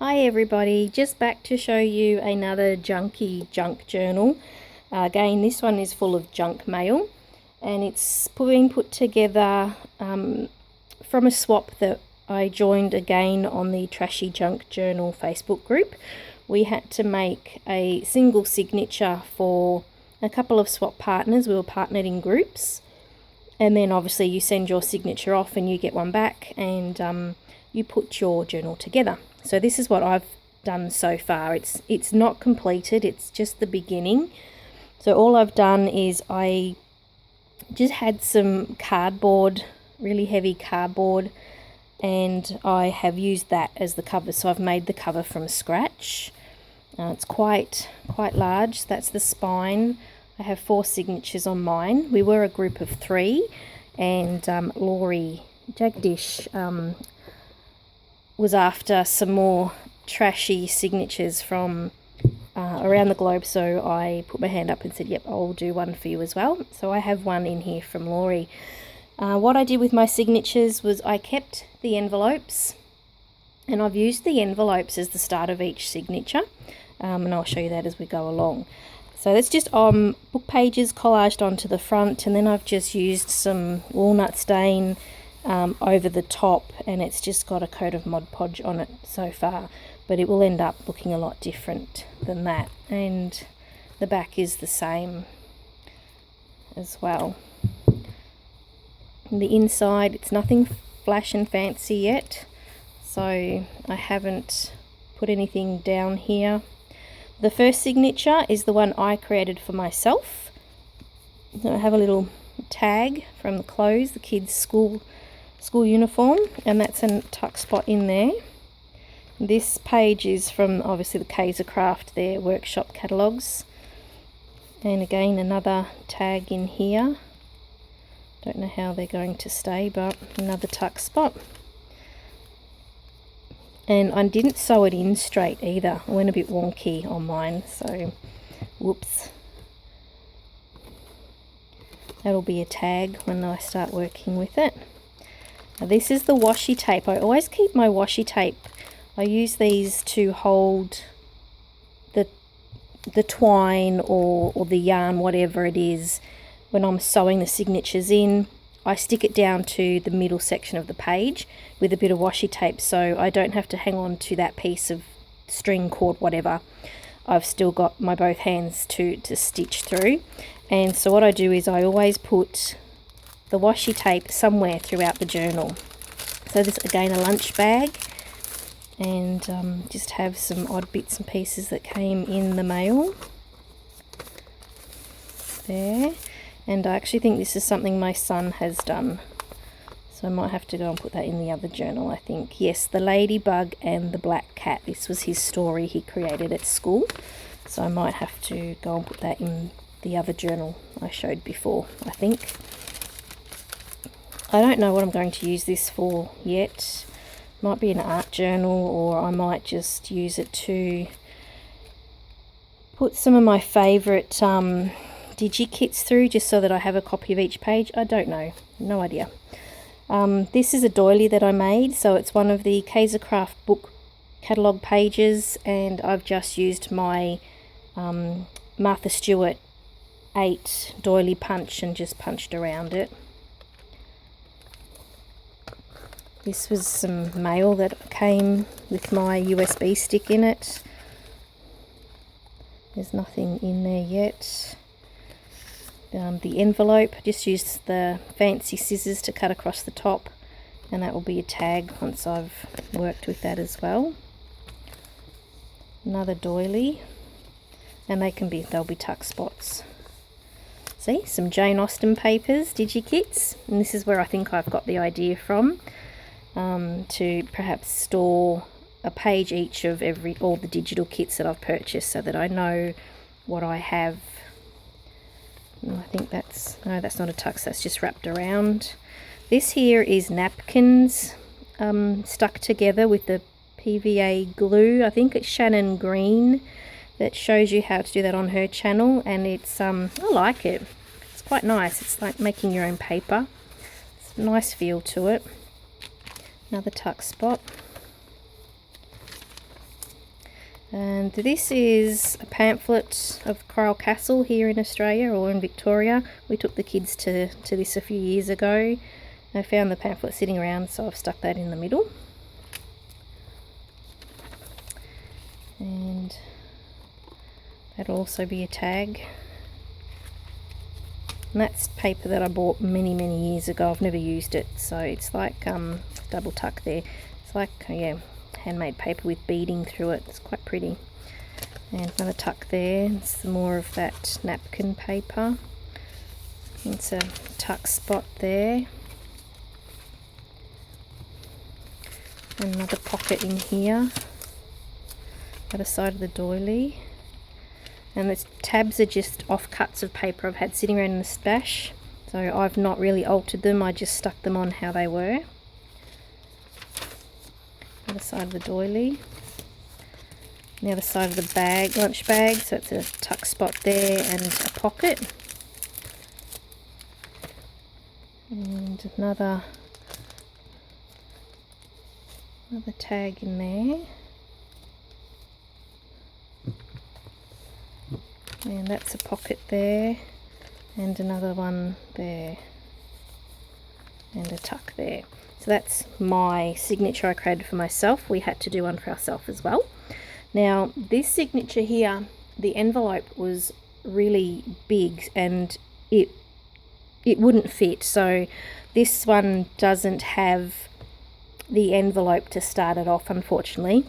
Hi everybody, just back to show you another junky junk journal. Again, this one is full of junk mail, and it's being put together from a swap that I joined again on the Trashy Junk Journal Facebook group. We had to make a single signature for a couple of swap partners. We were partnered in groups, and then obviously you send your signature off and you get one back, and you put your journal together. So this is what I've done so far. It's not completed, it's just the beginning. So all I've done is I just had some cardboard, really heavy cardboard, and I have used that as the cover. So I've made the cover from scratch. It's quite large. That's the spine. I have 4 signatures on mine. We were a group of 3, and Laurie Jagdish was after some more trashy signatures from around the globe, so I put my hand up and said, yep, I'll do one for you as well. So I have one in here from Laurie. What I did with my signatures was I kept the envelopes, and I've used the envelopes as the start of each signature, and I'll show you that as we go along. So that's just book pages collaged onto the front, and then I've just used some walnut stain over the top, and it's just got a coat of Mod Podge on it so far, but it will end up looking a lot different than that. And the back is the same as well. And the inside, it's nothing flash and fancy yet, so I haven't put anything down here. The first signature is the one I created for myself. So I have a little tag from the clothes, the kids' school uniform, and that's a tuck spot in there. This page is from obviously the xoxox, their workshop catalogues, and again another tag in here. Don't know how they're going to stay, but another tuck spot. And I didn't sew it in straight either. I went a bit wonky on mine, so whoops. That'll be a tag when I start working with it. Now this is the washi tape. I always keep my washi tape. I use these to hold the twine or the yarn, whatever it is. When I'm sewing the signatures in, I stick it down to the middle section of the page with a bit of washi tape, so I don't have to hang on to that piece of string, cord, whatever. I've still got my both hands to stitch through. And so what I do is I always put the washi tape somewhere throughout the journal. So this, again, a lunch bag, and just have some odd bits and pieces that came in the mail there. And I actually think this is something my son has done, so I might have to go and put that in the other journal, I think. Yes, the ladybug and the black cat. This was his story he created at school, so I might have to go and put that in the other journal I showed before, I think. I don't know what I'm going to use this for yet. Might be an art journal, or I might just use it to put some of my favourite digi-kits through, just so that I have a copy of each page. I don't know, no idea. This is a doily that I made, so it's one of the xoxox book catalogue pages, and I've just used my Martha Stewart 8 doily punch and just punched around it. This was some mail that came with my USB stick in it. There's nothing in there yet. The envelope, I just used the fancy scissors to cut across the top, and that will be a tag once I've worked with that as well. Another doily, and they'll be tuck spots. See, some Jane Austen papers, digi-kits, and this is where I think I've got the idea from, to perhaps store a page each of all the digital kits that I've purchased, so that I know what I have. I think no, that's not a tux, that's just wrapped around. This here is napkins stuck together with the PVA glue. I think it's Shannon Green that shows you how to do that on her channel, and it's I like it. It's quite nice. It's like making your own paper. It's a nice feel to it. Another tuck spot. And this is a pamphlet of Coral Castle here in Australia or in Victoria. We took the kids to this a few years ago. I found the pamphlet sitting around, so I've stuck that in the middle. And that'll also be a tag. And that's paper that I bought many years ago. I've never used it, so it's like double tuck there. It's like, yeah, handmade paper with beading through it. It's quite pretty. And another tuck there. It's more of that napkin paper. It's a tuck spot there. Another pocket in here, other side of the doily. And the tabs are just offcuts of paper I've had sitting around in the stash, so I've not really altered them, I just stuck them on how they were. Other side of the doily. The other side of the bag, lunch bag, so it's a tuck spot there and a pocket. And another tag in there. And that's a pocket there, and another one there, and a tuck there. So that's my signature I created for myself. We had to do one for ourselves as well. Now this signature here, the envelope was really big and it wouldn't fit. So this one doesn't have the envelope to start it off, unfortunately.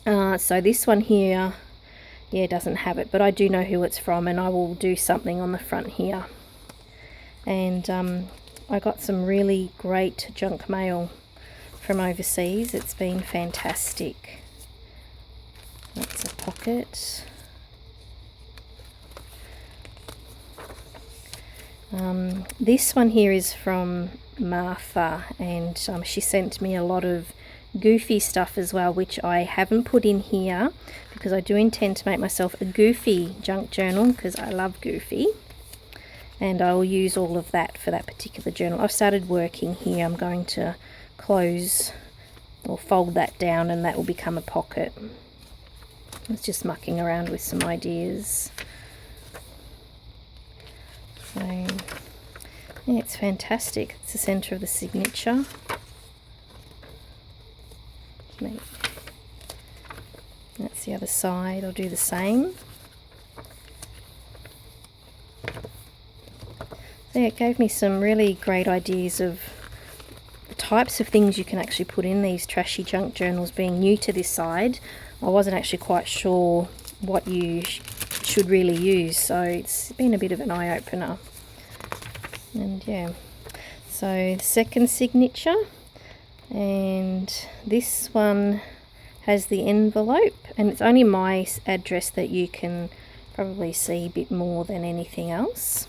So this one here, yeah, doesn't have it, but I do know who it's from, and I will do something on the front here. And I got some really great junk mail from overseas. It's been fantastic. That's a pocket. This one here is from Martha, and she sent me a lot of goofy stuff as well, which I haven't put in here because I do intend to make myself a goofy junk journal because I love goofy, and I will use all of that for that particular journal. I've started working here. I'm going to close or fold that down and that will become a pocket. I was just mucking around with some ideas. So yeah, it's fantastic. It's the centre of the signature. That's the other side. I'll do the same. So yeah, it gave me some really great ideas of the types of things you can actually put in these trashy junk journals. Being new to this side, I wasn't actually quite sure what you should really use, so it's been a bit of an eye-opener. And yeah, so the second signature, and this one has the envelope, and it's only my address that you can probably see a bit more than anything else.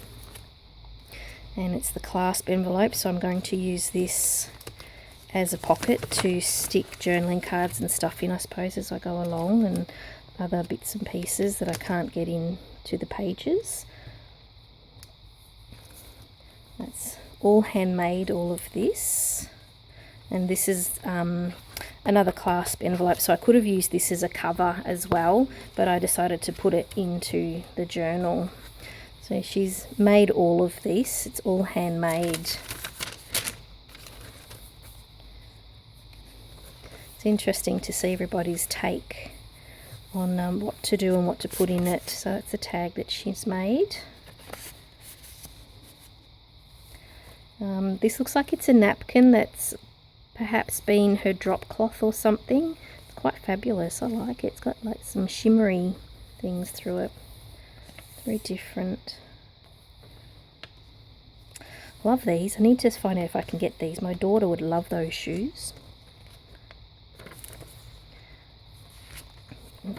And it's the clasp envelope, so I'm going to use this as a pocket to stick journaling cards and stuff in, I suppose, as I go along, and other bits and pieces that I can't get into the pages. That's all handmade, all of this. And this is another clasp envelope, so I could have used this as a cover as well, but I decided to put it into the journal. So she's made all of this. It's all handmade. It's interesting to see everybody's take on what to do and what to put in it. So it's a tag that she's made. This looks like it's a napkin that's perhaps been her drop cloth or something. It's quite fabulous. I like it. It's got like some shimmery things through it. Very different. Love these. I need to find out if I can get these. My daughter would love those shoes.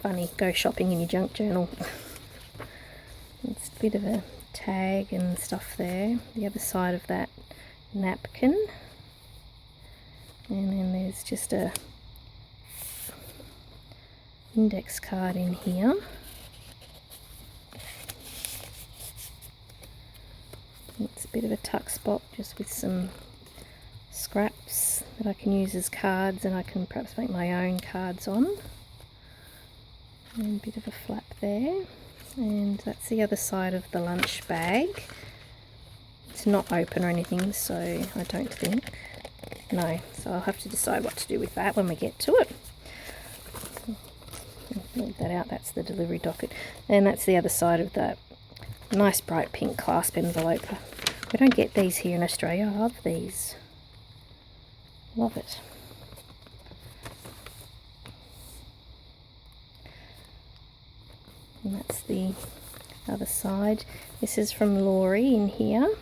Funny, go shopping in your junk journal. It's a bit of a tag and stuff there. The other side of that napkin. And then there's just a index card in here. It's a bit of a tuck spot just with some scraps that I can use as cards, and I can perhaps make my own cards on. And a bit of a flap there. And that's the other side of the lunch bag. It's not open or anything, so I don't think. No, so I'll have to decide what to do with that when we get to it. Leave that out, that's the delivery docket. And that's the other side of that nice bright pink clasp envelope. We don't get these here in Australia. I love these. Love it. And that's the other side. This is from Laurie in here.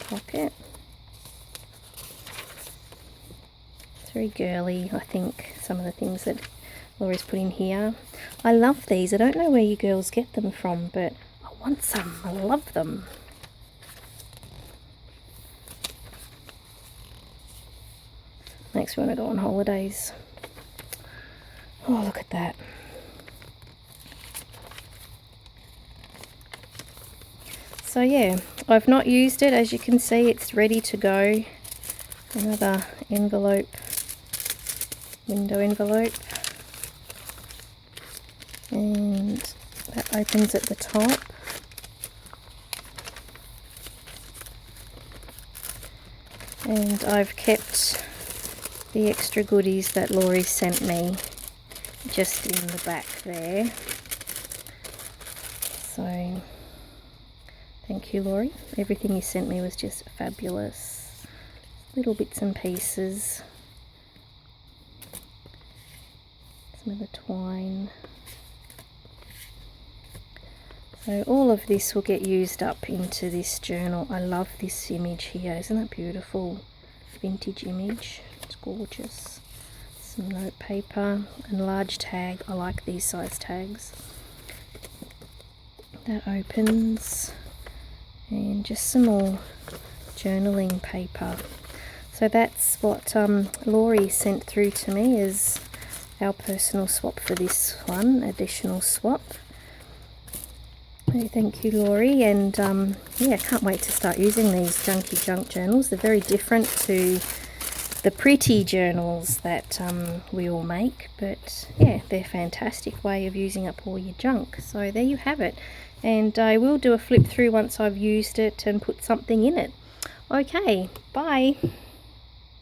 Pocket. It's very girly, I think, some of the things that Laurie's put in here. I love these. I don't know where you girls get them from, but I want some. I love them. Makes me want to go on holidays. Oh, look at that. So yeah, I've not used it. As you can see, it's ready to go. Another envelope, window envelope. And that opens at the top. And I've kept the extra goodies that Laurie sent me just in the back there. So thank you, Laurie. Everything you sent me was just fabulous. Little bits and pieces. Some of the twine. So all of this will get used up into this journal. I love this image here. Isn't that beautiful? Vintage image. It's gorgeous. Some note paper and large tag. I like these size tags. That opens. And just some more journaling paper. So that's what Laurie sent through to me as our personal swap for this one, additional swap. So thank you, Laurie, and yeah, can't wait to start using these junky junk journals. They're very different to the pretty journals that we all make, but yeah, they're a fantastic way of using up all your junk. So there you have it, and I will do a flip through once I've used it and put something in it. Okay, bye.